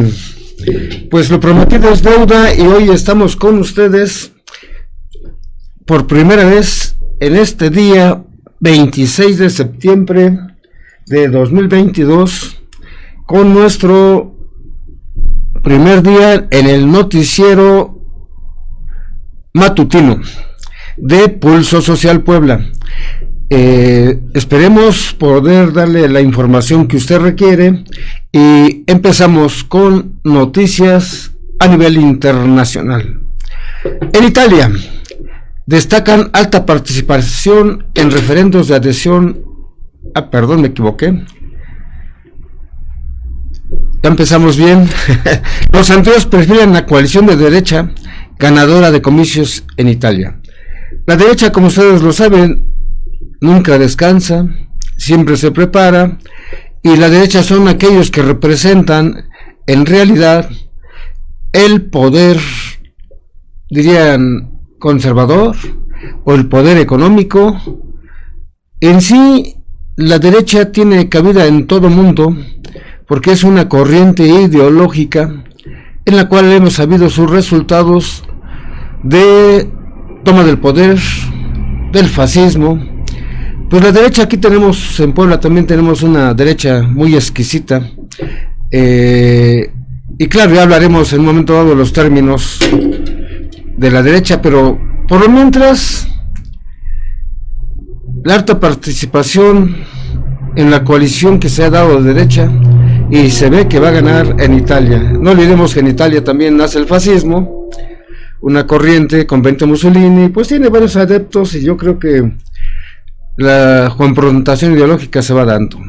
dicen? Pues lo prometido es deuda y hoy estamos con ustedes por primera vez en este día 26 de septiembre de 2022 con nuestro primer día en el noticiero matutino de Pulso Social Puebla. Esperemos poder darle la información que usted requiere y empezamos con noticias a nivel internacional. En Italia destacan alta participación en referendos de adhesión. Perdón, me equivoqué. Ya empezamos bien. Los sondeos perfilan la coalición de derecha ganadora de comicios en Italia. La derecha, como ustedes lo saben, nunca descansa, siempre se prepara, y la derecha son aquellos que representan en realidad el poder, dirían, conservador o el poder económico. En sí, la derecha tiene cabida en todo mundo porque es una corriente ideológica en la cual hemos sabido sus resultados de toma del poder, del fascismo. Pues la derecha, aquí tenemos, en Puebla también tenemos una derecha muy exquisita, y claro, ya hablaremos en un momento dado de los términos de la derecha, pero por lo mientras, la alta participación en la coalición que se ha dado de derecha, y se ve que va a ganar en Italia. No olvidemos que en Italia también nace el fascismo, una corriente con Benito Mussolini, pues tiene varios adeptos, y yo creo que la confrontación ideológica se va dando.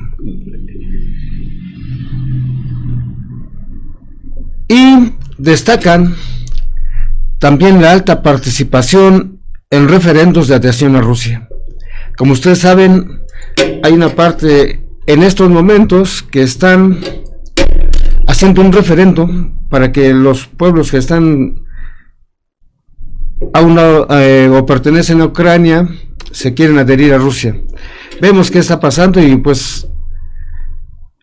Y destacan también la alta participación en referendos de adhesión a Rusia. Como ustedes saben, hay una parte en estos momentos que están haciendo un referendo para que los pueblos que están a un lado o pertenecen a Ucrania se quieren adherir a Rusia. Vemos qué está pasando y pues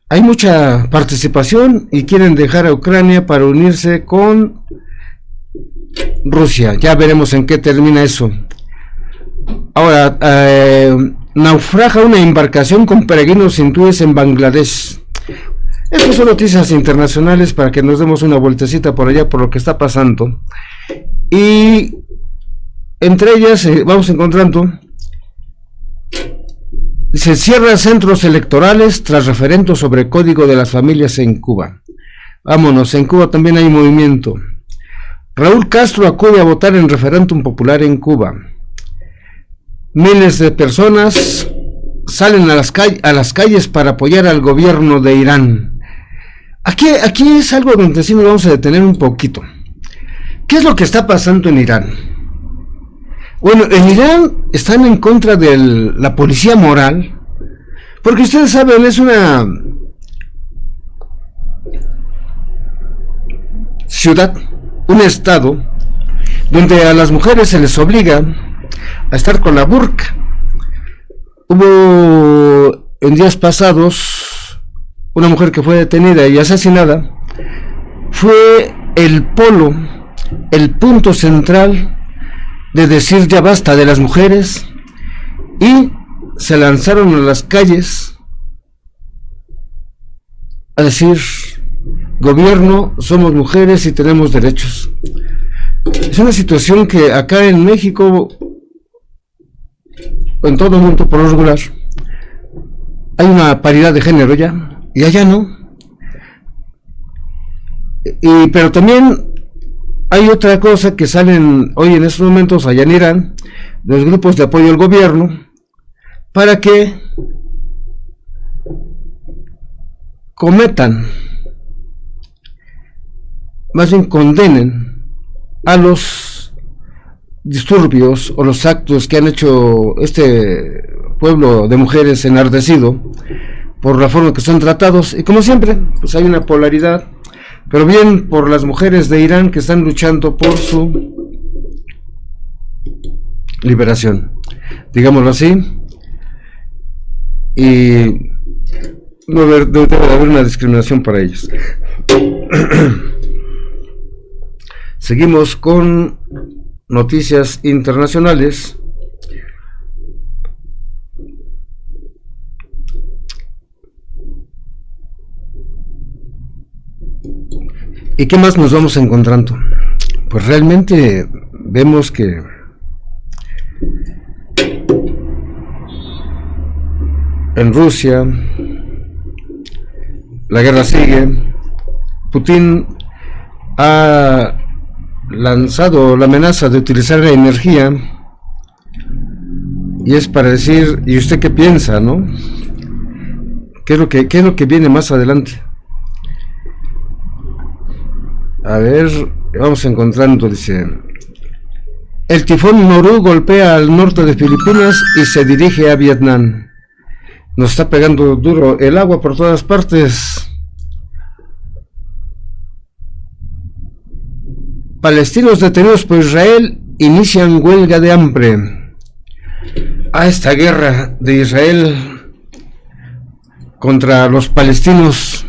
hay mucha participación y quieren dejar a Ucrania para unirse con Rusia. Ya veremos en qué termina eso. Ahora, naufraga una embarcación con peregrinos hindúes en Bangladesh. Estas son noticias internacionales para que nos demos una vueltecita por allá por lo que está pasando. Y entre ellas vamos encontrando: se cierran centros electorales tras referendo sobre código de las familias en Cuba. Vámonos, en Cuba también hay movimiento. Raúl Castro acude a votar en referéndum popular en Cuba. Miles de personas salen a las calles para apoyar al gobierno de Irán. Aquí es algo donde sí nos vamos a detener un poquito. ¿Qué es lo que está pasando en Irán? Bueno, en Irán están en contra de la policía moral, porque ustedes saben, es una ciudad, un estado, donde a las mujeres se les obliga a estar con la burka. Hubo en días pasados una mujer que fue detenida y asesinada. Fue el punto central de decir ya basta de las mujeres, y se lanzaron a las calles a decir: gobierno, somos mujeres y tenemos derechos. Es una situación que acá en México, en todo el mundo por lo regular, hay una paridad de género ya, y allá no. Pero también hay otra cosa que salen hoy en estos momentos allá en Irán, los grupos de apoyo al gobierno, para que cometan, más bien condenen a los disturbios o los actos que han hecho este pueblo de mujeres enardecido por la forma que son tratados. Y como siempre, pues hay una polaridad, pero bien por las mujeres de Irán que están luchando por su liberación, digámoslo así, y no debe haber una discriminación para ellos. Seguimos con noticias internacionales. ¿Y qué más nos vamos encontrando? Pues realmente vemos que en Rusia la guerra sigue. Putin ha lanzado la amenaza de utilizar la energía, y es para decir, ¿y usted qué piensa, no? ¿Qué es lo que viene más adelante? A ver, vamos encontrando, dice: el tifón Noru golpea al norte de Filipinas y se dirige a Vietnam. Nos está pegando duro el agua por todas partes. Palestinos detenidos por Israel inician huelga de hambre. Esta guerra de Israel contra los palestinos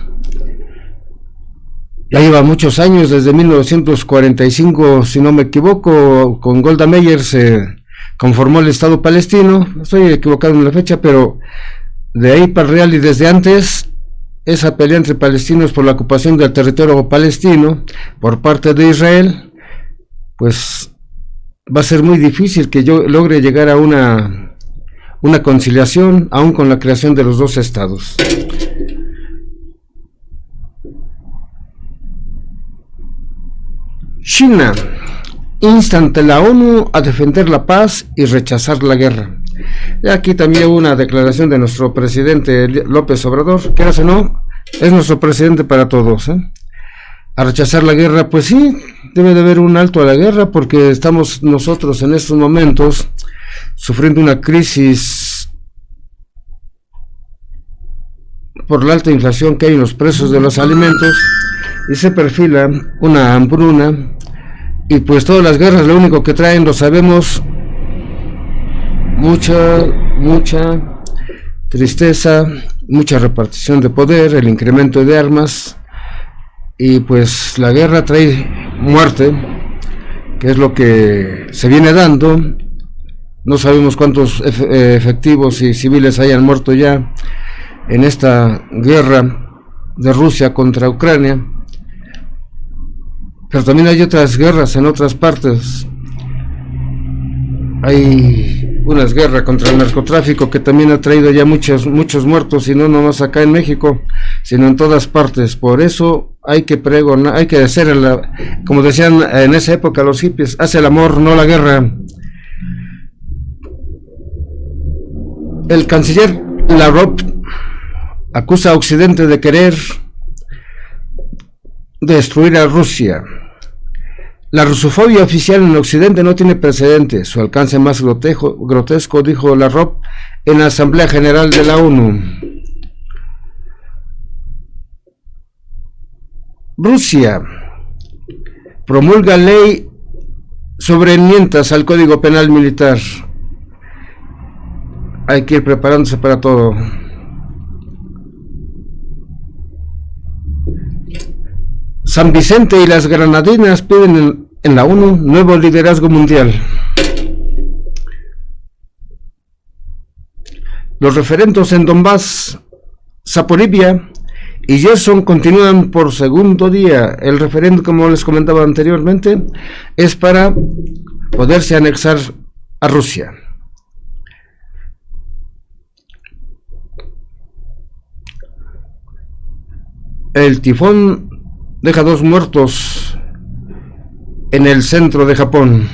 ya lleva muchos años, desde 1945, si no me equivoco, con Golda Meir se conformó el Estado palestino. Estoy equivocado en la fecha, pero de ahí para el real, y desde antes, esa pelea entre palestinos por la ocupación del territorio palestino por parte de Israel, pues va a ser muy difícil que yo logre llegar a una conciliación, aún con la creación de los dos estados. China insta ante la ONU a defender la paz y rechazar la guerra. Y aquí también hubo una declaración de nuestro presidente López Obrador, que hace no, es nuestro presidente para todos, a rechazar la guerra. Pues sí, debe de haber un alto a la guerra, porque estamos nosotros en estos momentos sufriendo una crisis por la alta inflación que hay en los precios de los alimentos, y se perfila una hambruna, y pues todas las guerras lo único que traen, lo sabemos, mucha tristeza, mucha repartición de poder, el incremento de armas, y pues la guerra trae muerte, que es lo que se viene dando. No sabemos cuántos efectivos y civiles hayan muerto ya en esta guerra de Rusia contra Ucrania, pero también hay otras guerras en otras partes. Hay unas guerras contra el narcotráfico que también ha traído ya muchos muertos, y no nomás acá en México, sino en todas partes. Por eso hay que pregonar, hay que hacer, como decían en esa época los hippies, hace el amor, no la guerra. El canciller Lavrov acusa a Occidente de querer destruir a Rusia. La rusofobia oficial en Occidente no tiene precedentes. Su alcance más grotesco, dijo Lavrov en la Asamblea General de la ONU. Rusia promulga ley sobre enmiendas al Código Penal Militar. Hay que ir preparándose para todo. San Vicente y las Granadinas piden en la ONU nuevo liderazgo mundial. Los referendos en Donbass, Zaporivia y Gerson continúan por segundo día. El referendo, como les comentaba anteriormente, es para poderse anexar a Rusia. El tifón deja 2 muertos en el centro de Japón.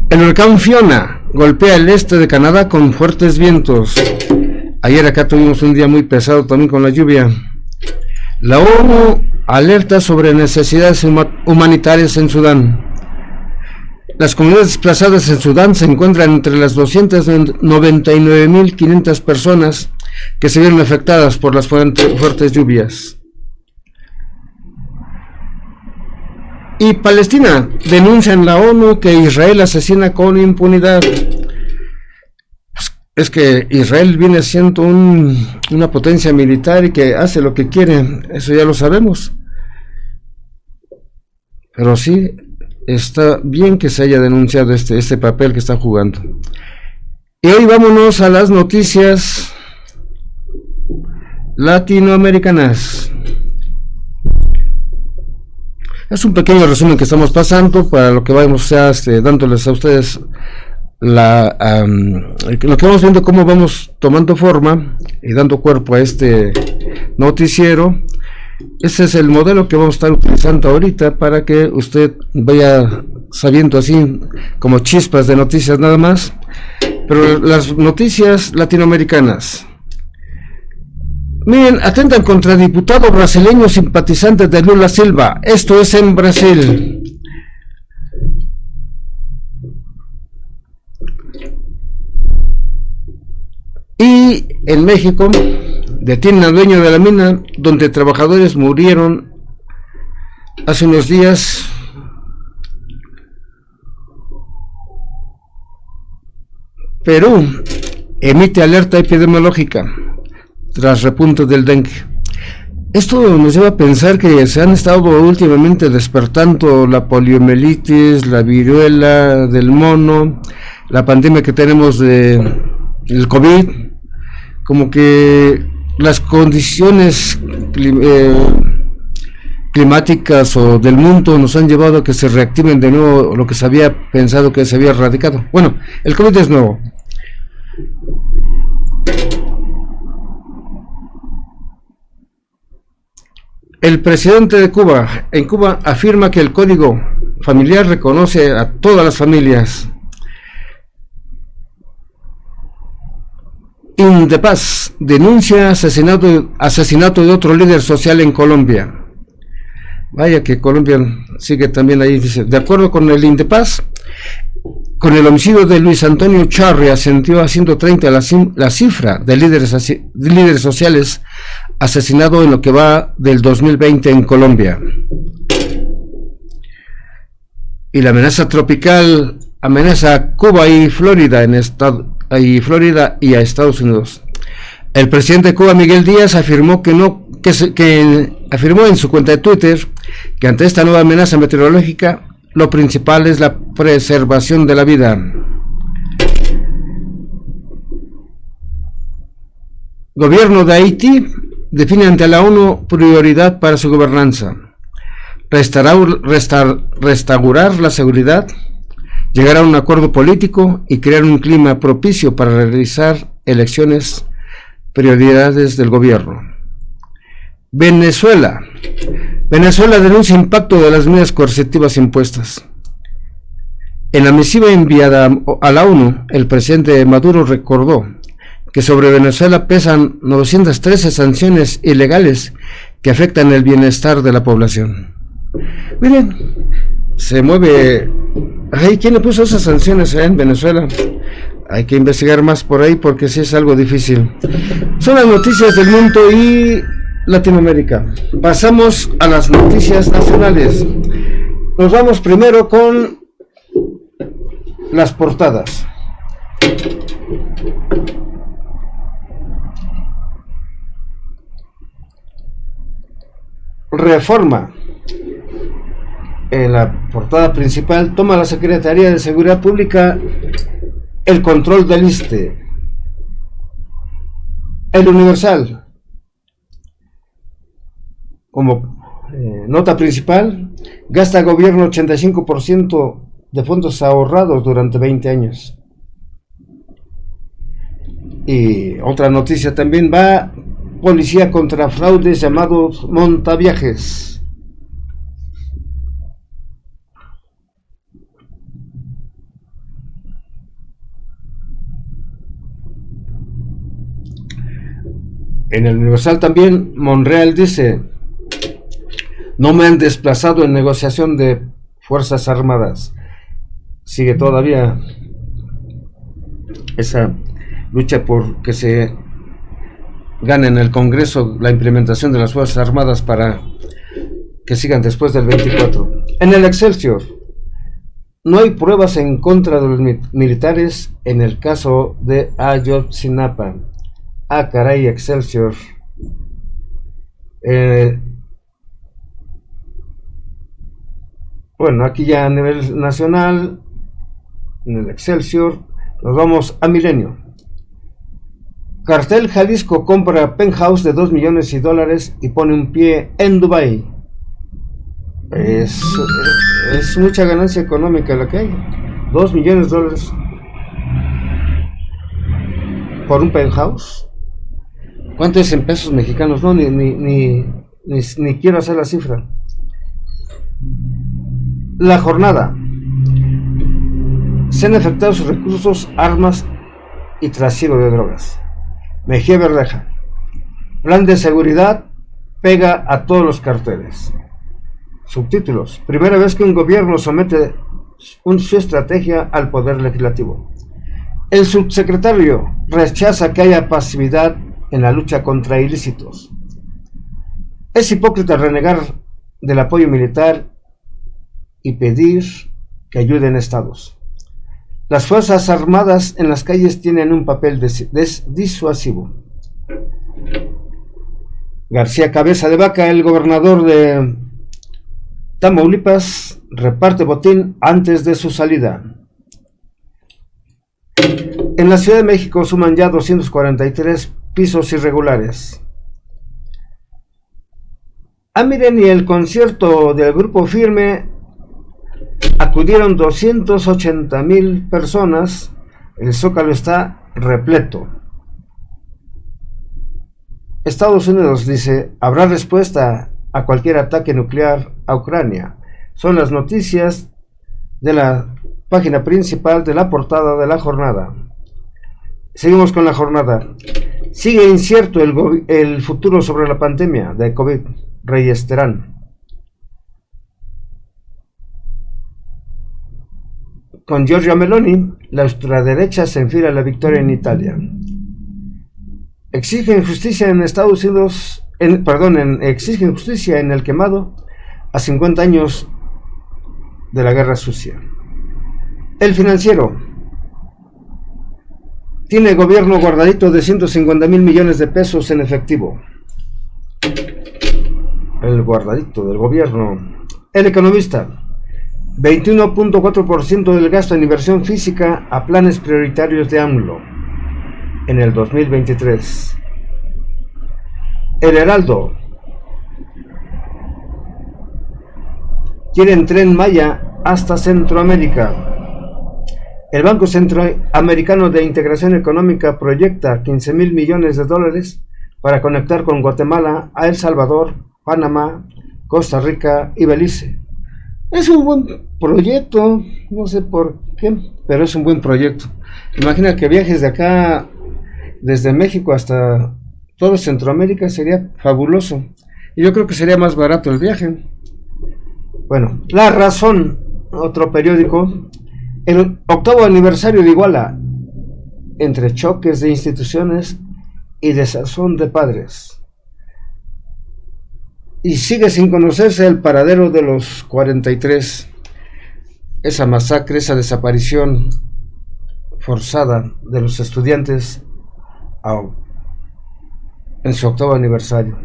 El huracán Fiona golpea el este de Canadá con fuertes vientos. Ayer acá tuvimos un día muy pesado también con la lluvia. La ONU alerta sobre necesidades humanitarias en Sudán. Las comunidades desplazadas en Sudán se encuentran entre las 299.500 personas que se vieron afectadas por las fuertes lluvias. Y Palestina denuncia en la ONU que Israel asesina con impunidad. Pues, es que Israel viene siendo una potencia militar y que hace lo que quiere, eso ya lo sabemos. Pero sí, está bien que se haya denunciado este papel que está jugando. Y hoy vámonos a las noticias latinoamericanas. Es un pequeño resumen que estamos pasando para lo que vamos dándoles a ustedes lo que vamos viendo, cómo vamos tomando forma y dando cuerpo a este noticiero. Ese es el modelo que vamos a estar utilizando ahorita para que usted vaya sabiendo así como chispas de noticias nada más. Pero las noticias latinoamericanas. Miren, atentan contra diputado brasileño simpatizante de Lula Silva. Esto es en Brasil. Y en México detienen al dueño de la mina donde trabajadores murieron hace unos días. Perú emite alerta epidemiológica tras repunte del dengue. Esto nos lleva a pensar que se han estado últimamente despertando la poliomielitis, la viruela del mono, la pandemia que tenemos del COVID, como que las condiciones climáticas o del mundo nos han llevado a que se reactiven de nuevo lo que se había pensado que se había erradicado. Bueno, el COVID es nuevo. El presidente de Cuba, en Cuba, afirma que el código familiar reconoce a todas las familias. Indepaz denuncia asesinato de otro líder social en Colombia. Vaya que Colombia sigue también ahí, dice, de acuerdo con el Indepaz, con el homicidio de Luis Antonio Charri ascendió a 130 la cifra de líderes sociales asesinados en lo que va del 2020 en Colombia. Y la amenaza tropical amenaza a Cuba y Florida y a Estados Unidos. El presidente de Cuba, Miguel Díaz, afirmó afirmó en su cuenta de Twitter que ante esta nueva amenaza meteorológica lo principal es la preservación de la vida. Gobierno de Haití define ante la ONU prioridad para su gobernanza: restaurar la seguridad, llegar a un acuerdo político y crear un clima propicio para realizar elecciones. Prioridades del gobierno. Venezuela denuncia impacto de las medidas coercitivas impuestas. En la misiva enviada a la ONU, el presidente Maduro recordó que sobre Venezuela pesan 913 sanciones ilegales que afectan el bienestar de la población. Miren, se mueve. Ay, ¿quién le puso esas sanciones en Venezuela? Hay que investigar más por ahí porque sí es algo difícil. Son las noticias del mundo y Latinoamérica. Pasamos a las noticias nacionales. Nos vamos primero con las portadas. Reforma. En la portada principal, toma la Secretaría de Seguridad Pública el control del ISSSTE. El Universal, como nota principal, gasta gobierno 85% de fondos ahorrados durante 20 años. Y otra noticia también, va policía contra fraudes llamados montaviajes. En el Universal también, Monreal dice: no me han desplazado en negociación de Fuerzas Armadas. Sigue todavía esa lucha por que se gane en el Congreso la implementación de las Fuerzas Armadas para que sigan después del 24. En el Excelsior, No hay pruebas en contra de los militares en el caso de Ayotzinapa. Ah, caray, Excelsior. Bueno, aquí ya a nivel nacional, en el Excelsior, nos vamos a Milenio. Cartel Jalisco compra penthouse de $2 millones y pone un pie en Dubái. Es mucha ganancia económica la que hay. $2 millones por un penthouse. ¿Cuánto es en pesos mexicanos? No, ni quiero hacer la cifra. La jornada. Se han afectado sus recursos, armas y trasiego de drogas. Mejía Verdeja. Plan de seguridad pega a todos los carteles. Subtítulos. Primera vez que un gobierno somete su estrategia al poder legislativo. El subsecretario rechaza que haya pasividad en la lucha contra ilícitos. Es hipócrita renegar del apoyo militar y pedir que ayuden estados. Las Fuerzas Armadas en las calles tienen un papel disuasivo. García Cabeza de Vaca, el gobernador de Tamaulipas, reparte botín antes de su salida. En la Ciudad de México suman ya 243 pisos irregulares. Miren, y el concierto del Grupo Firme acudieron 280,000 personas. El Zócalo está repleto. Estados Unidos dice, habrá respuesta a cualquier ataque nuclear a Ucrania. Son las noticias de la página principal de la portada de la jornada. Seguimos con la jornada. Sigue incierto el futuro sobre la pandemia de COVID. Reyes Terán. Con Giorgia Meloni, la ultraderecha se enfila a la victoria en Italia. Exigen justicia en Estados Unidos, exigen justicia en el quemado a 50 años de la guerra sucia. El Financiero. Tiene gobierno guardadito de 150,000 millones de pesos en efectivo. El guardadito del gobierno. El Economista. 21.4% del gasto en inversión física a planes prioritarios de AMLO en el 2023. El Heraldo. Quieren Tren Maya hasta Centroamérica. El Banco Centroamericano de Integración Económica proyecta 15,000 millones de dólares para conectar con Guatemala, a El Salvador, Panamá, Costa Rica y Belice. Es un buen proyecto, no sé por qué, pero es un buen proyecto. Imagina que viajes de acá, desde México hasta todo Centroamérica, sería fabuloso. Y yo creo que sería más barato el viaje. Bueno, La Razón, otro periódico. El 8º aniversario de Iguala, entre choques de instituciones y desazón de padres. Y sigue sin conocerse el paradero de los 43. Esa masacre, esa desaparición forzada de los estudiantes en su 8º aniversario.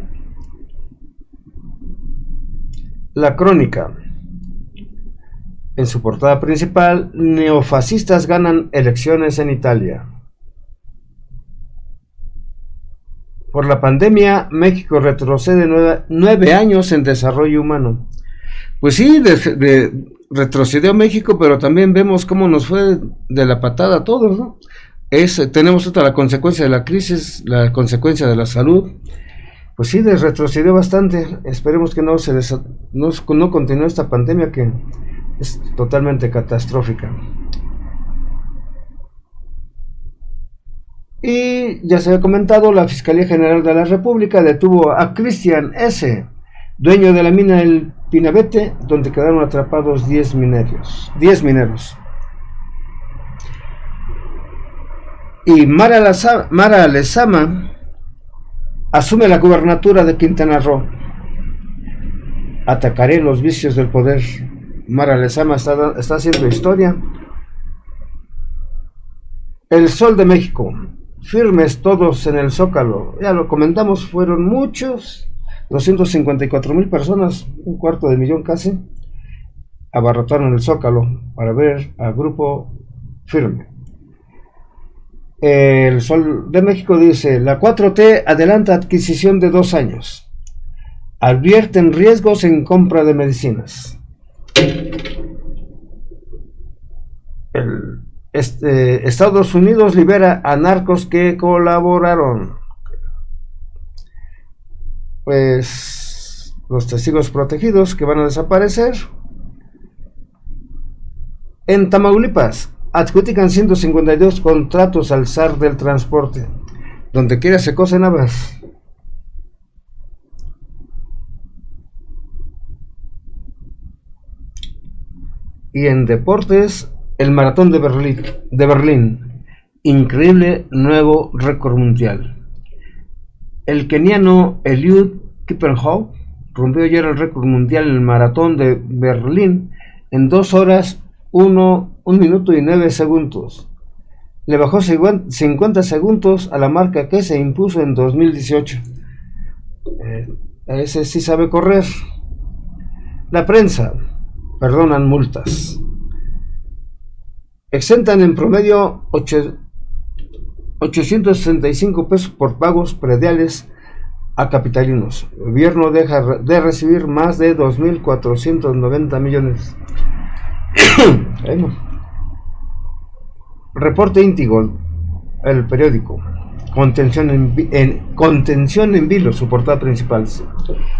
La Crónica. En su portada principal, neofascistas ganan elecciones en Italia. Por la pandemia, México retrocede 9 años en desarrollo humano. Pues sí, retrocedió México, pero también vemos cómo nos fue de la patada a todos, ¿no? Tenemos otra la consecuencia de la crisis, la consecuencia de la salud. Pues sí, retrocedió bastante. Esperemos que no continúe esta pandemia que es totalmente catastrófica. Y ya se había comentado, la Fiscalía General de la República detuvo a Cristian S., dueño de la mina El Pinabete, donde quedaron atrapados 10 mineros. Y Mara Lezama asume la gubernatura de Quintana Roo. Atacaré los vicios del poder Mara Lezama está haciendo historia. El Sol de México, firmes todos en el Zócalo, ya lo comentamos, fueron muchos, 254,000 personas, 250,000 casi, abarrotaron el Zócalo para ver al grupo Firme. El Sol de México dice, la 4T adelanta adquisición de 2 años, advierten riesgos en compra de medicinas. Estados Unidos libera a narcos que colaboraron. Pues los testigos protegidos que van a desaparecer. En Tamaulipas adjudican 152 contratos al zar del transporte. Donde quiera se cosen habas. Y en deportes, el maratón de Berlín, increíble nuevo récord mundial. El keniano Eliud Kipchoge rompió ayer el récord mundial en el maratón de Berlín en 2 horas 1 minuto y 9 segundos. Le bajó 50 segundos a la marca que se impuso en 2018. Ese sí sabe correr. La prensa, perdonan multas. Exentan en promedio 865 pesos por pagos prediales a capitalinos. El gobierno deja de recibir más de 2.490 millones. Bueno. Reporte Íntigo, el periódico. Contención en vilo, su portada principal.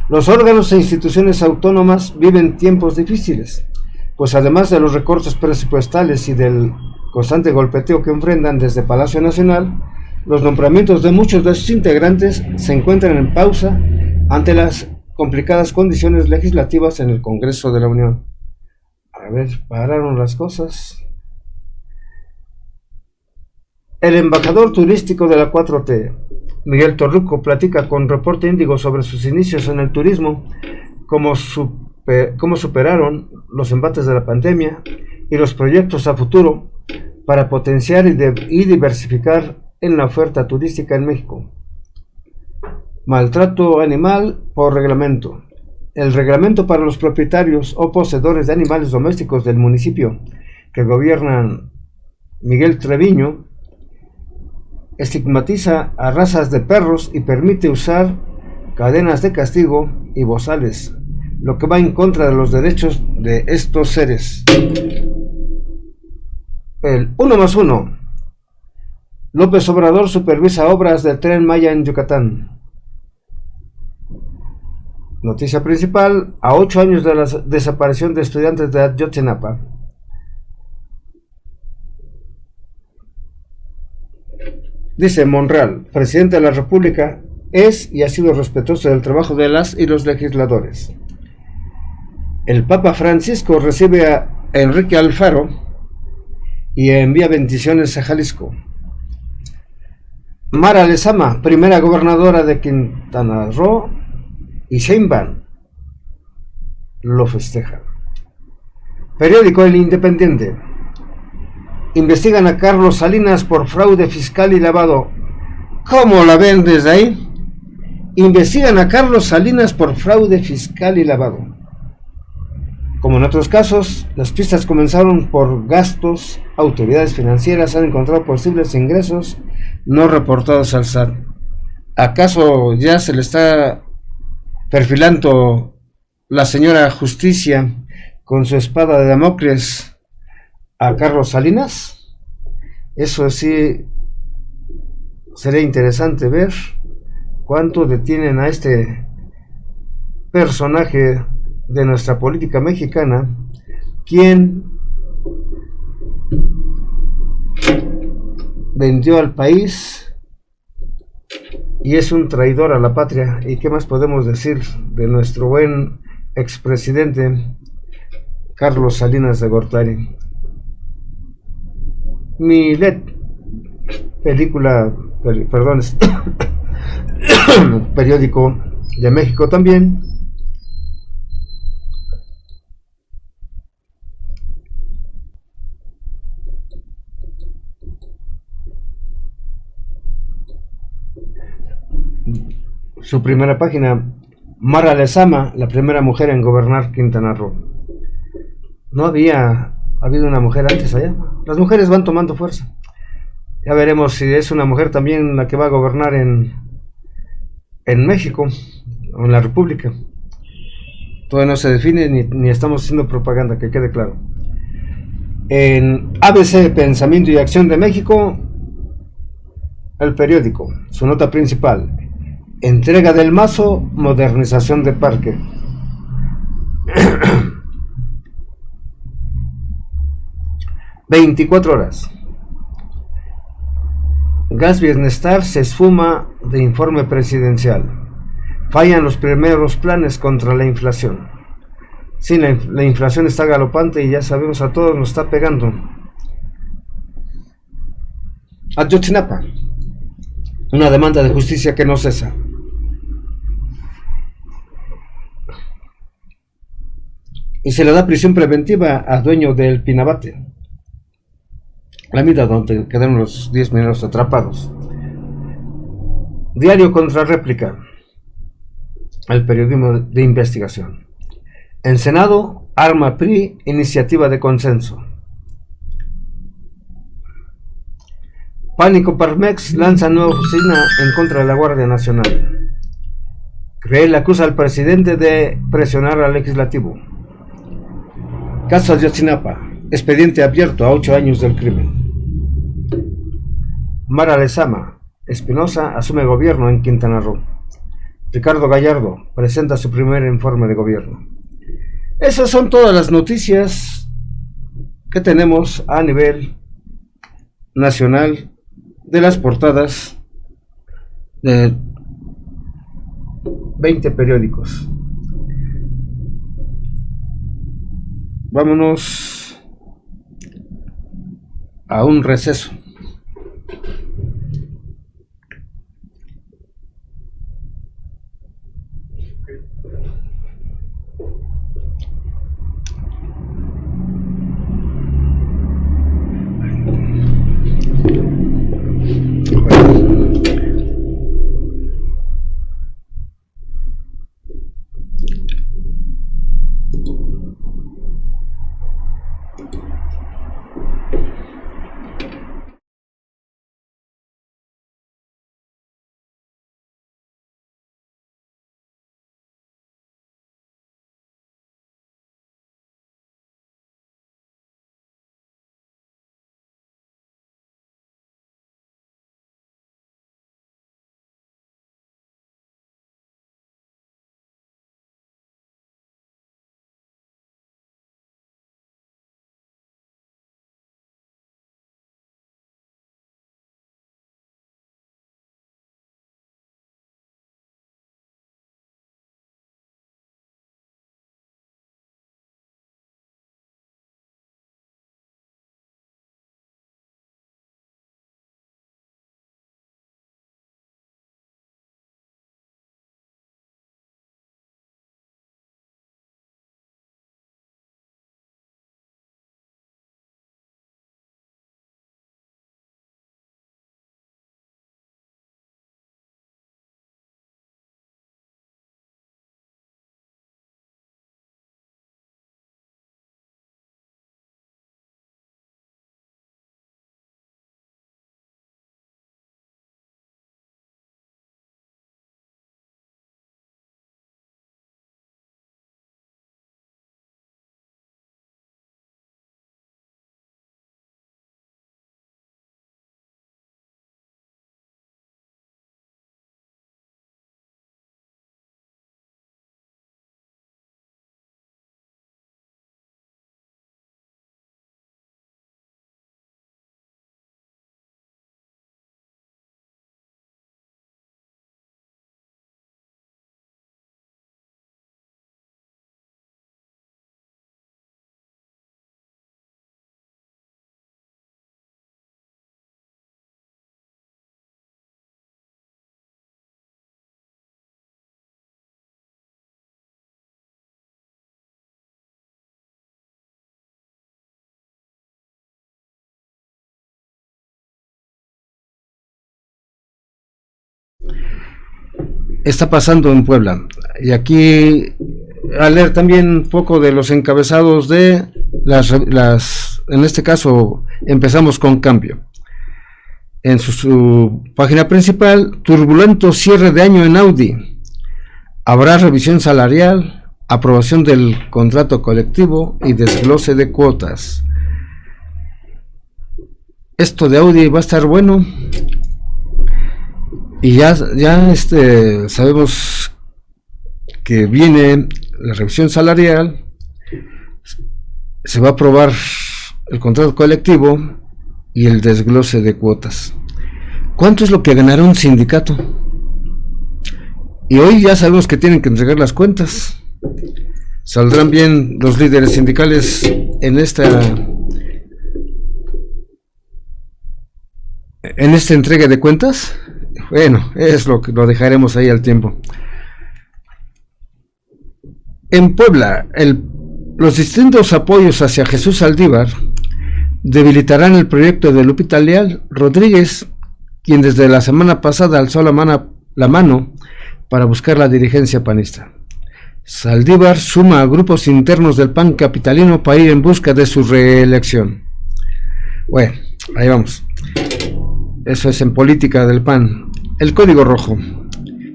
Los órganos e instituciones autónomas viven tiempos difíciles, pues además de los recortes presupuestales y del constante golpeteo que enfrentan desde Palacio Nacional, los nombramientos de muchos de sus integrantes se encuentran en pausa ante las complicadas condiciones legislativas en el Congreso de la Unión. A ver, pararon las cosas. El embajador turístico de la 4T, Miguel Torruco, platica con Reporte Índigo sobre sus inicios en el turismo, cómo superaron los embates de la pandemia y los proyectos a futuro para potenciar y diversificar en la oferta turística en México. Maltrato animal por reglamento. El reglamento para los propietarios o poseedores de animales domésticos del municipio que gobiernan Miguel Treviño estigmatiza a razas de perros y permite usar cadenas de castigo y bozales, lo que va en contra de los derechos de estos seres. El 1+1. López Obrador supervisa obras del Tren Maya en Yucatán. Noticia principal: a 8 años de la desaparición de estudiantes de Ayotzinapa. Dice Monreal, presidente de la República es y ha sido respetuoso del trabajo de las y los legisladores. El Papa Francisco recibe a Enrique Alfaro y envía bendiciones a Jalisco. Mara Lezama, primera gobernadora de Quintana Roo, y Sheinbaum lo festeja. Periódico El Independiente. Investigan a Carlos Salinas por fraude fiscal y lavado. ¿Cómo la ven desde ahí? Investigan a Carlos Salinas por fraude fiscal y lavado. Como en otros casos, las pistas comenzaron por gastos. Autoridades financieras han encontrado posibles ingresos no reportados al SAT. ¿Acaso ya se le está perfilando la señora Justicia con su espada de Damocles a Carlos Salinas? Eso sí, sería interesante ver cuánto detienen a este personaje de nuestra política mexicana, quien vendió al país y es un traidor a la patria. ¿Y qué más podemos decir de nuestro buen expresidente Carlos Salinas de Gortari? Milet, periódico de México también. su primera página, Mara Lezama, la primera mujer en gobernar Quintana Roo. No había habido una mujer antes allá. Las mujeres van tomando fuerza. Ya veremos si es una mujer también la que va a gobernar en México o en la República. Todavía no se define ni estamos haciendo propaganda, que quede claro. En ABC, Pensamiento y Acción de México, el periódico, su nota principal: entrega del Mazo, modernización de parque. 24 horas. Gas Bienestar se esfuma de informe presidencial. Fallan los primeros planes contra la inflación. Sí, la inflación está galopante y ya sabemos, a todos nos está pegando. Ayotzinapa, una demanda de justicia que no cesa. Y se le da prisión preventiva a dueño del Pinabate, la mitad donde quedaron los 10 mineros atrapados. Diario contra réplica, el periodismo de investigación. En Senado, arma PRI, iniciativa de consenso. Pánico Parmex lanza nueva oficina en contra de la Guardia Nacional. Creel acusa al presidente de presionar al legislativo. Caso Ayotzinapa, expediente abierto a 8 años del crimen. Mara Lezama, Espinosa asume gobierno en Quintana Roo. Ricardo Gallardo presenta su primer informe de gobierno. Esas son todas las noticias que tenemos a nivel nacional de las portadas de 20 periódicos. Vámonos a un receso. está pasando en Puebla. Y aquí a leer también un poco de los encabezados de en este caso empezamos con Cambio. En su página principal, turbulento cierre de año en Audi. Habrá revisión salarial, aprobación del contrato colectivo y desglose de cuotas. Esto de Audi va a estar bueno. Y ya sabemos que viene la revisión salarial, se va a aprobar el contrato colectivo y el desglose de cuotas. ¿Cuánto es lo que ganará un sindicato? Y hoy ya sabemos que tienen que entregar las cuentas. ¿Saldrán bien los líderes sindicales en esta entrega de cuentas? Bueno, es lo que lo dejaremos ahí al tiempo. En Puebla, los distintos apoyos hacia Jesús Saldívar debilitarán el proyecto de Lupita Leal Rodríguez, quien desde la semana pasada alzó la mano para buscar la dirigencia panista. Saldívar suma a grupos internos del PAN capitalino para ir en busca de su reelección. Bueno, ahí vamos. Eso es en política del PAN. El código rojo.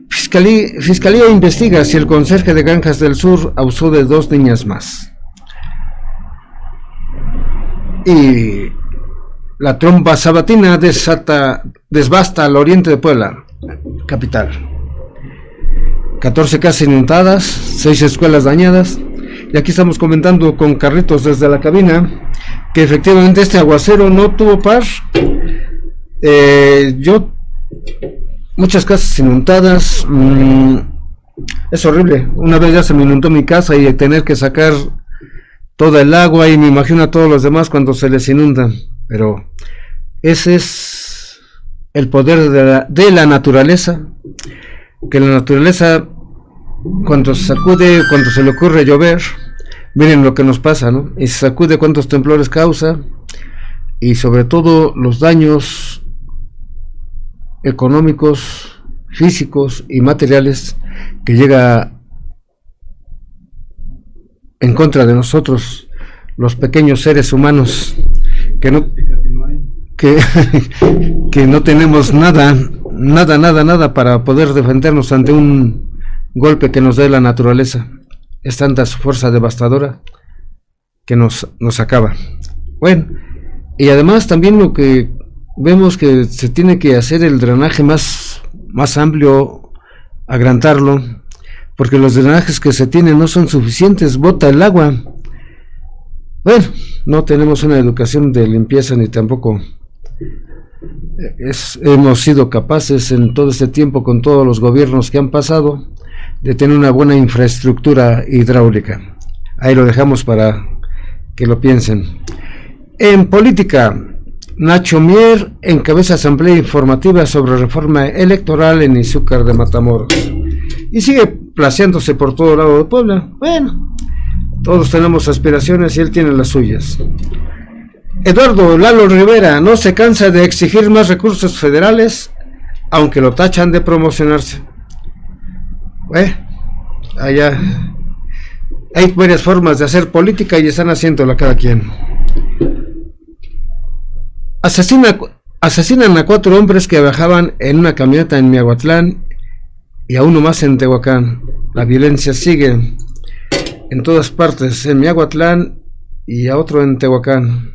Fiscalía investiga si el conserje de Granjas del Sur abusó de 2 niñas más. Y la tromba sabatina desbasta al oriente de Puebla, capital. 14 casas inundadas, 6 escuelas dañadas. Y aquí estamos comentando con Carlitos desde la cabina que efectivamente este aguacero no tuvo par. Muchas casas inundadas, es horrible. Una vez ya se me inundó mi casa y tener que sacar toda el agua, y me imagino a todos los demás cuando se les inunda. Pero ese es el poder de la naturaleza, que la naturaleza cuando se sacude, cuando se le ocurre llover, miren lo que nos pasa, ¿no? Y se sacude, cuántos temblores causa, y sobre todo los daños económicos, físicos y materiales que llega en contra de nosotros, los pequeños seres humanos, que no tenemos nada para poder defendernos ante un golpe que nos dé la naturaleza. Es tanta su fuerza devastadora que nos acaba. Bueno, y además también lo que vemos que se tiene que hacer el drenaje más amplio, agrandarlo, porque los drenajes que se tienen no son suficientes, bota el agua. Bueno, no tenemos una educación de limpieza ni tampoco hemos sido capaces en todo este tiempo, con todos los gobiernos que han pasado, de tener una buena infraestructura hidráulica. Ahí lo dejamos para que lo piensen. En política, Nacho Mier encabeza asamblea informativa sobre reforma electoral en Izúcar de Matamoros. Y sigue placeándose por todo lado de Puebla. Bueno, todos tenemos aspiraciones y él tiene las suyas. Eduardo Lalo Rivera no se cansa de exigir más recursos federales, aunque lo tachan de promocionarse. Allá hay varias formas de hacer política y están haciéndola cada quien. Asesinan a 4 hombres que viajaban en una camioneta en Miahuatlán y a uno más en Tehuacán. La violencia sigue en todas partes, en Miahuatlán y a otro en Tehuacán.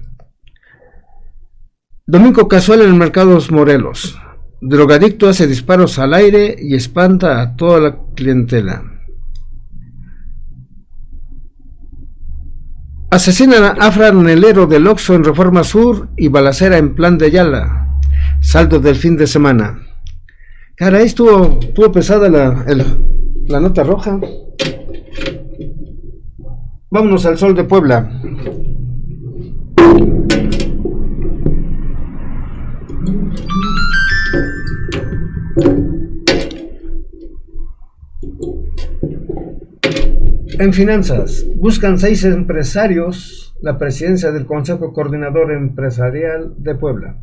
Domingo casual en Mercados Morelos. Drogadicto hace disparos al aire y espanta a toda la clientela. Asesinan a franelero del Oxxo en Reforma Sur y balacera en Plan de Ayala. Saldo del fin de semana. Caray, estuvo pesada la nota roja. Vámonos al Sol de Puebla. En finanzas, buscan 6 empresarios la presidencia del Consejo Coordinador Empresarial de Puebla.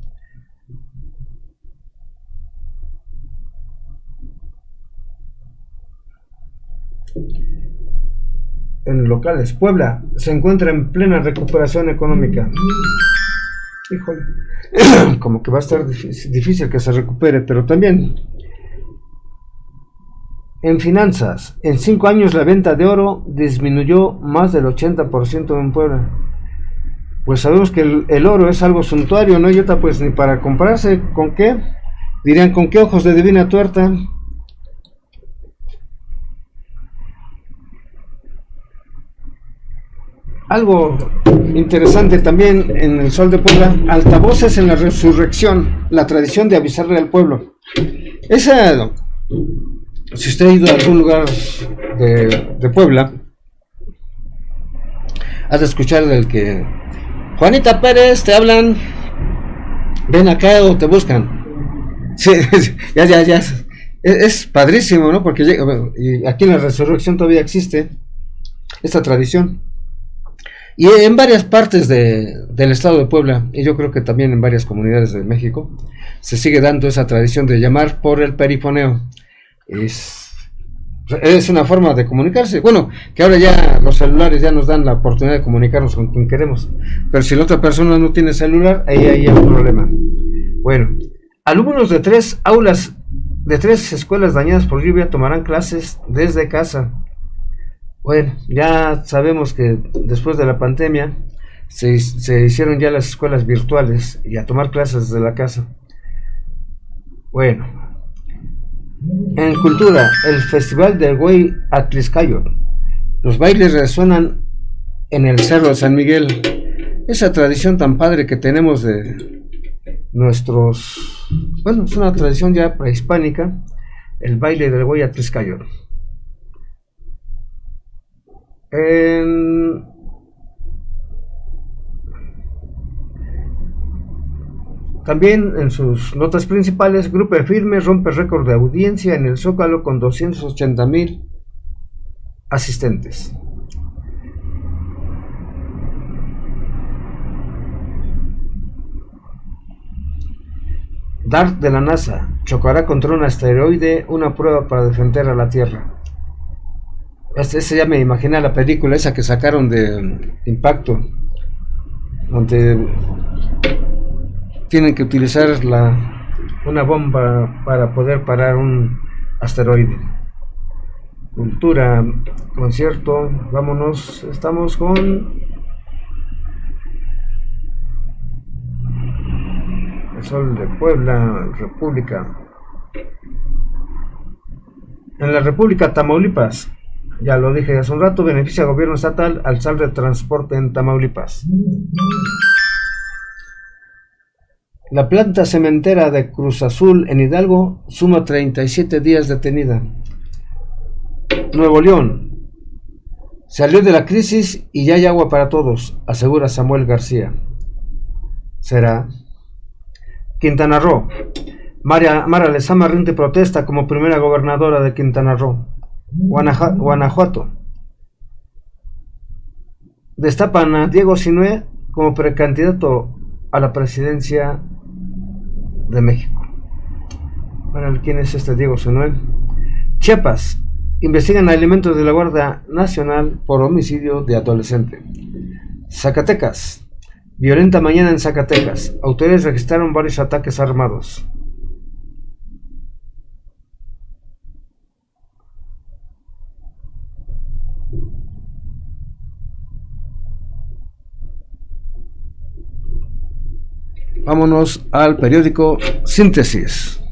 en locales. Puebla se encuentra en plena recuperación económica. Híjole, como que va a estar difícil que se recupere, pero también en finanzas, en 5 años la venta de oro disminuyó más del 80% en Puebla. Pues sabemos que el oro es algo suntuario, ¿no? Y ahorita pues ni para comprarse, ¿con qué? Dirían, ¿con qué ojos de divina tuerta? Algo interesante también en el Sol de Puebla, altavoces en la resurrección, la tradición de avisarle al pueblo. Esa, si usted ha ido a algún lugar de Puebla, has de escuchar del que Juanita Pérez, te hablan, ven acá o te buscan. Sí, ya. Es padrísimo, ¿no? Porque y aquí en la resurrección todavía existe esta tradición. Y en varias partes del estado de Puebla, y yo creo que también en varias comunidades de México, se sigue dando esa tradición de llamar por el perifoneo. Es una forma de comunicarse. Bueno, que ahora ya los celulares ya nos dan la oportunidad de comunicarnos con quien queremos. Pero si la otra persona no tiene celular, ahí hay un problema. Bueno, alumnos de 3 aulas, de 3 escuelas dañadas por lluvia tomarán clases desde casa. Bueno, ya sabemos que después de la pandemia se hicieron ya las escuelas virtuales y a tomar clases desde la casa. Bueno, en cultura, el Festival del Güey Atliscayo. Los bailes resuenan en el Cerro de San Miguel. Esa tradición tan padre que tenemos de nuestros... Bueno, es una tradición ya prehispánica, el baile del Güey Atliscayo. También en sus notas principales, Grupo Firme rompe récord de audiencia en el Zócalo con 280,000 asistentes. DART de la NASA chocará contra un asteroide, una prueba para defender a la Tierra. Ese ya me imaginé la película esa que sacaron de Impacto, donde tienen que utilizar una bomba para poder parar un asteroide. Cultura, concierto, vámonos, estamos con el Sol de Puebla, República. En la República Tamaulipas, ya lo dije hace un rato, beneficia al gobierno estatal al sal de transporte en Tamaulipas. La planta cementera de Cruz Azul en Hidalgo suma 37 días detenida. Nuevo León salió de la crisis y ya hay agua para todos, asegura Samuel García. ¿Será? Quintana Roo. Mara Lezama rinde protesta como primera gobernadora de Quintana Roo. Guanajuato. Destapan a Diego Sinue como precandidato a la presidencia de México. Bueno, ¿quién es este Diego Sinue? Chiapas. Investigan a elementos de la Guardia Nacional por homicidio de adolescente. Zacatecas. Violenta mañana en Zacatecas. Autoridades registraron varios ataques armados. Vámonos al periódico Síntesis.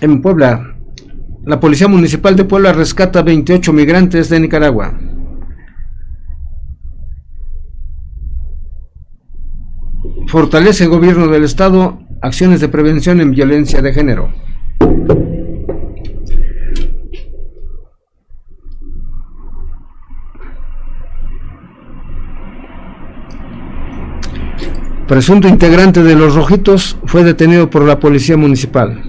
En Puebla, la Policía Municipal de Puebla rescata 28 migrantes de Nicaragua. Fortalece el gobierno del estado acciones de prevención en violencia de género. Presunto integrante de Los Rojitos fue detenido por la Policía Municipal.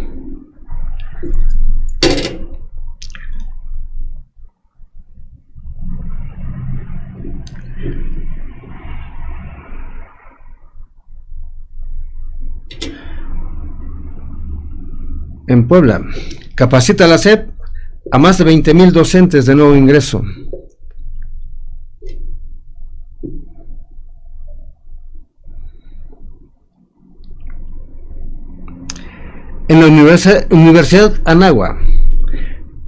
En Puebla, capacita la SEP a más de 20,000 docentes de nuevo ingreso. En la Universidad Anáhuac,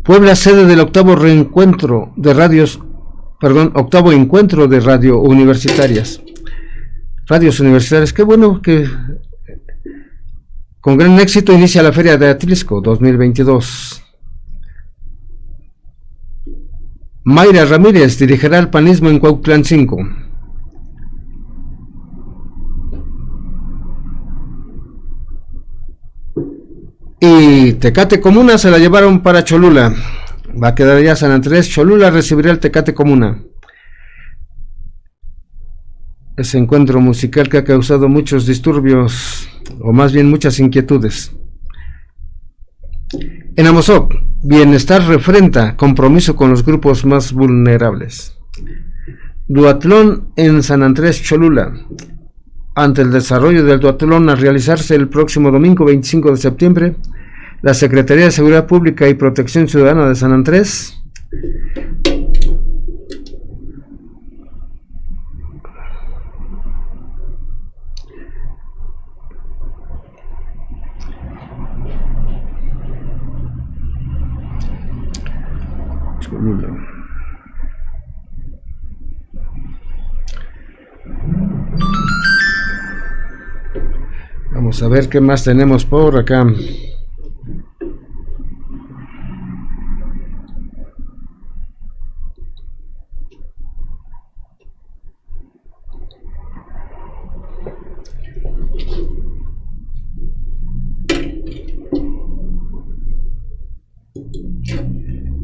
Puebla, sede del octavo encuentro de radios universitarias. Radios universitarias, qué bueno que con gran éxito inicia la Feria de Atlisco 2022. Mayra Ramírez dirigirá el panismo en Cuauhtlán 5. Y Tecate Comuna se la llevaron para Cholula. Va a quedar ya San Andrés. Cholula recibirá el Tecate Comuna. Ese encuentro musical que ha causado muchos disturbios, o más bien muchas inquietudes. En Amozoc, Bienestar refrenda compromiso con los grupos más vulnerables. Duatlón en San Andrés Cholula. Ante el desarrollo del duatlón a realizarse el próximo domingo 25 de septiembre, la Secretaría de Seguridad Pública y Protección Ciudadana de San Andrés Vamos a ver qué más tenemos por acá.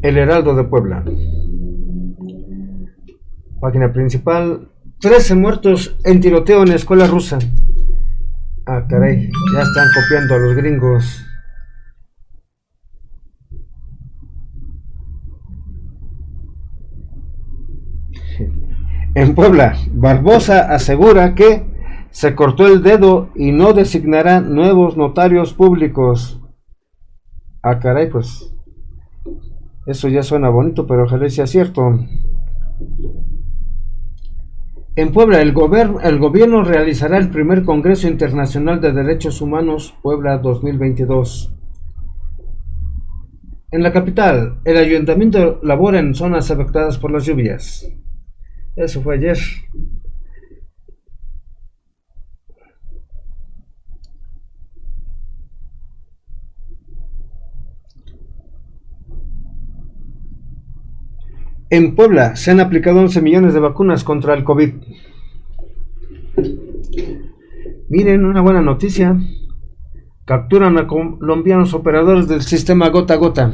El Heraldo de Puebla. Página principal. 13 muertos en tiroteo en escuela rusa. Ah, caray, ya están copiando a los gringos. En Puebla, Barbosa asegura que se cortó el dedo y no designará nuevos notarios públicos. Ah, caray, pues eso ya suena bonito, pero ojalá sea cierto. En Puebla, el gobierno realizará el primer Congreso Internacional de Derechos Humanos Puebla 2022. En la capital, el ayuntamiento labora en zonas afectadas por las lluvias. Eso fue ayer. En Puebla se han aplicado 11 millones de vacunas contra el COVID. Miren, una buena noticia. Capturan a colombianos operadores del sistema gota a gota.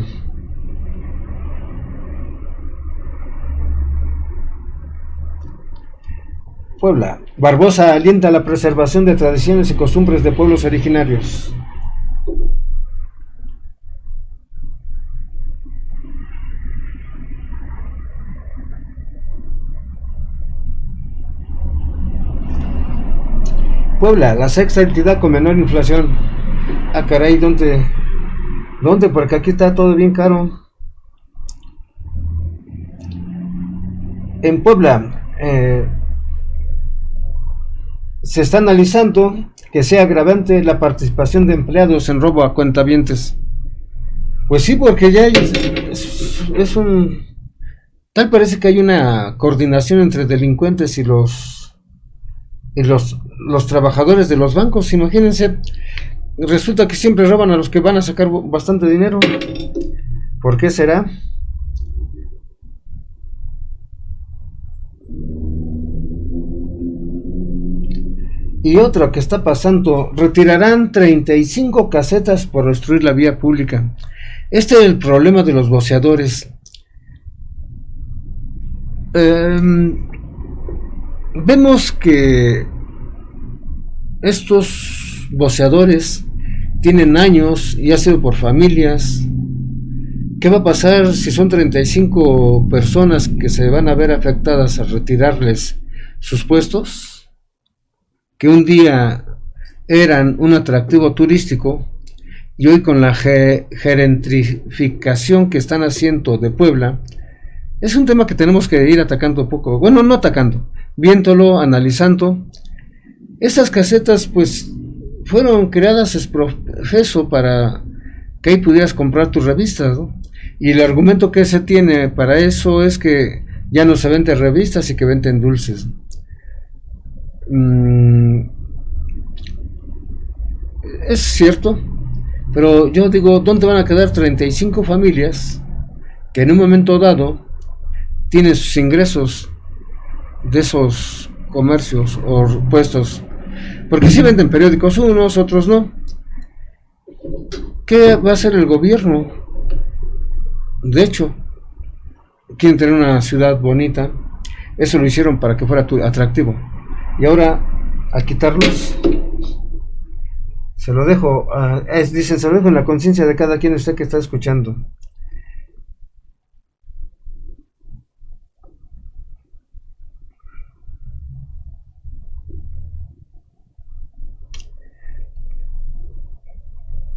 Puebla. Barbosa alienta la preservación de tradiciones y costumbres de pueblos originarios. Puebla, la sexta entidad con menor inflación. Ah, caray, ¿dónde? Porque aquí está todo bien caro. En Puebla, se está analizando que sea agravante la participación de empleados en robo a cuentavientes. Pues sí, porque ya es un... Tal parece que hay una coordinación entre delincuentes y los trabajadores de los bancos. Imagínense, resulta que siempre roban a los que van a sacar bastante dinero. ¿Por qué será? Y otro que está pasando, retirarán 35 casetas por destruir la vía pública. Este es el problema de los voceadores. Vemos que estos voceadores tienen años y ha sido por familias. ¿Qué va a pasar si son 35 personas que se van a ver afectadas a retirarles sus puestos? Que un día eran un atractivo turístico y hoy con la gentrificación que están haciendo de Puebla, es un tema que tenemos que ir atacando poco, bueno, no atacando, viéndolo, analizando. Estas casetas pues fueron creadas es profeso para que ahí pudieras comprar tus revistas, ¿no? Y el argumento que se tiene para eso es que ya no se venden revistas y que venden dulces. Es cierto, pero yo digo, ¿dónde van a quedar 35 familias que en un momento dado tienen sus ingresos de esos comercios o puestos? Porque si venden periódicos unos, otros no. ¿Qué va a hacer el gobierno? De hecho, quieren tener una ciudad bonita. Eso lo hicieron para que fuera atractivo. Y ahora, al quitarlos, se lo dejo, dicen, se lo dejo en la conciencia de cada quien, usted que está escuchando.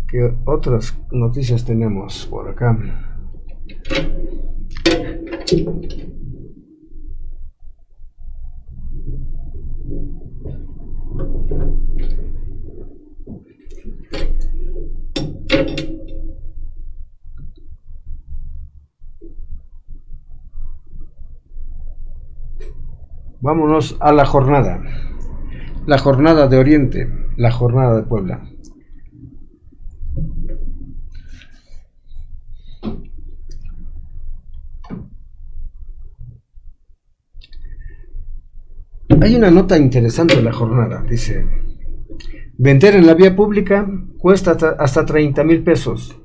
¿Qué otras noticias tenemos por acá? Vámonos a la jornada de Oriente, la jornada de Puebla. Hay una nota interesante en la jornada, dice: vender en la vía pública cuesta hasta 30,000 pesos.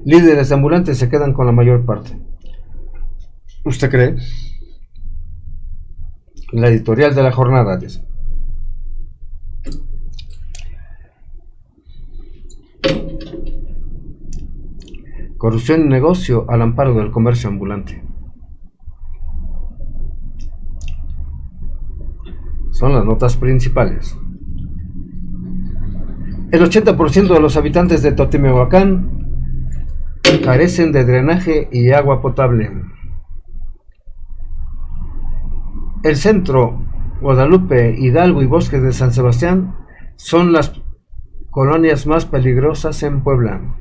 Líderes de ambulantes se quedan con la mayor parte. ¿Usted cree? La editorial de la jornada dice: corrupción y negocio al amparo del comercio ambulante. Son las notas principales. El 80% de los habitantes de Totimehuacán carecen de drenaje y agua potable. El centro, Guadalupe, Hidalgo y Bosques de San Sebastián son las colonias más peligrosas en Puebla.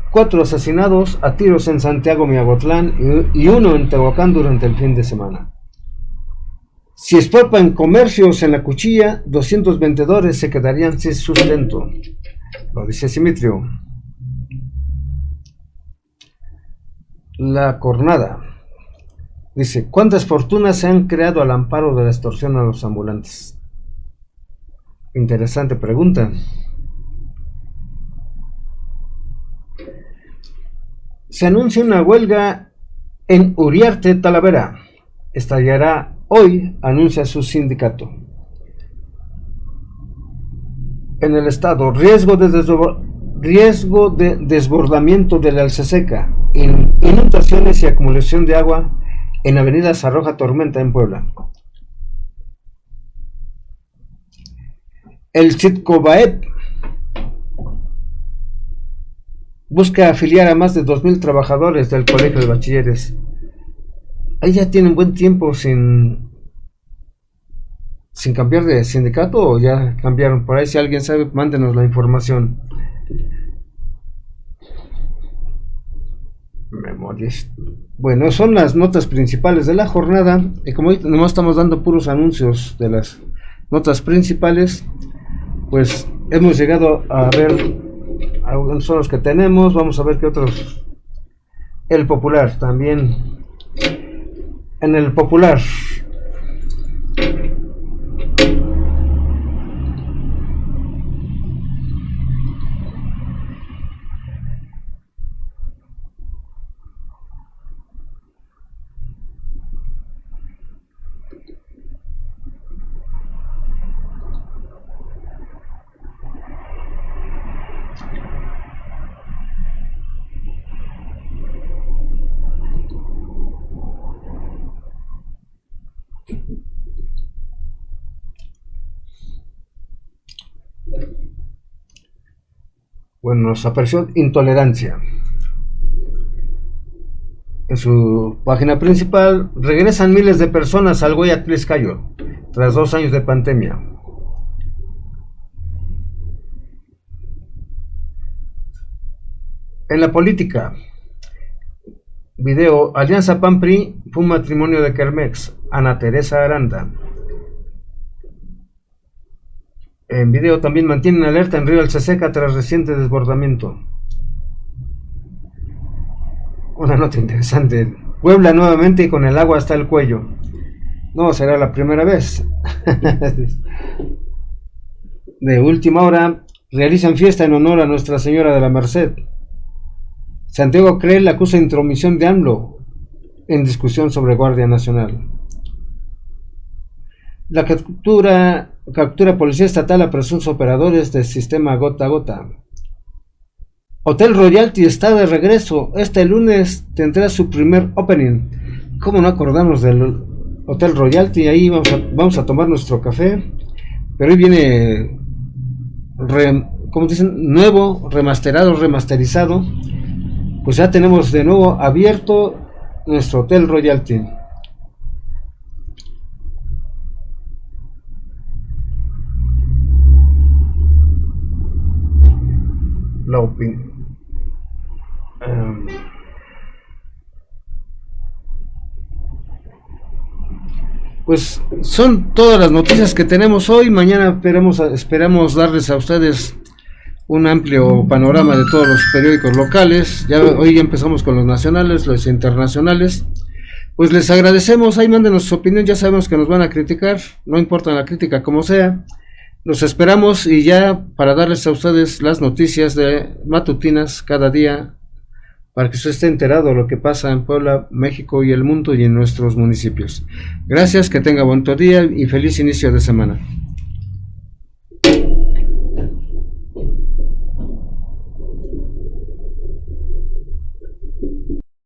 Cuatro asesinados a tiros en Santiago Miahuatlán y uno en Tehuacán durante el fin de semana. Si expropian comercios en la Cuchilla, 200 vendedores se quedarían sin sustento. Lo dice Simitrio. La Jornada dice: ¿cuántas fortunas se han creado al amparo de la extorsión a los ambulantes? Interesante pregunta. Se anuncia una huelga en Uriarte, Talavera. Estallará hoy, anuncia su sindicato. En el estado, riesgo de desbordamiento de la Alceseca, inundaciones y acumulación de agua en Avenida Sarroja Tormenta en Puebla. El Citcobaep busca afiliar a más de 2,000 trabajadores del Colegio de Bachilleres. Ahí ya tienen buen tiempo sin cambiar de sindicato, o ya cambiaron. Por ahí, si alguien sabe, mándenos la información. Bueno, son las notas principales de la jornada, y como hoy nomás estamos dando puros anuncios de las notas principales, pues hemos llegado a ver algunos son los que tenemos. Vamos a ver qué otros. El Popular también. En el Popular, Bueno, nos apareció Intolerancia. En su página principal, regresan miles de personas al Guayatliscayo tras 2 años de pandemia. En la política, video, Alianza PAN-PRI fue un matrimonio de Kermex, Ana Teresa Aranda. En video también mantienen alerta en Río Alceseca tras reciente desbordamiento. Una nota interesante. Puebla nuevamente con el agua hasta el cuello. No será la primera vez. De última hora, realizan fiesta en honor a Nuestra Señora de la Merced. Santiago Creel acusa intromisión de AMLO en discusión sobre Guardia Nacional. La captura Policía Estatal a presuntos operadores del sistema gota a gota. Hotel Royalty está de regreso. Este lunes tendrá su primer opening. ¿Cómo no acordarnos del Hotel Royalty? Ahí vamos a tomar nuestro café. Pero hoy viene, como dicen, nuevo, remasterizado. Pues ya tenemos de nuevo abierto nuestro Hotel Royalty. La opinión. Pues son todas las noticias que tenemos hoy. Mañana esperamos darles a ustedes un amplio panorama de todos los periódicos locales. Hoy ya empezamos con los nacionales, los internacionales. Pues les agradecemos, ahí mándenos su opinión, ya sabemos que nos van a criticar, no importa la crítica como sea. Los esperamos y ya para darles a ustedes las noticias de matutinas cada día, para que usted esté enterado de lo que pasa en Puebla, México y el mundo y en nuestros municipios. Gracias, que tenga buen día y feliz inicio de semana.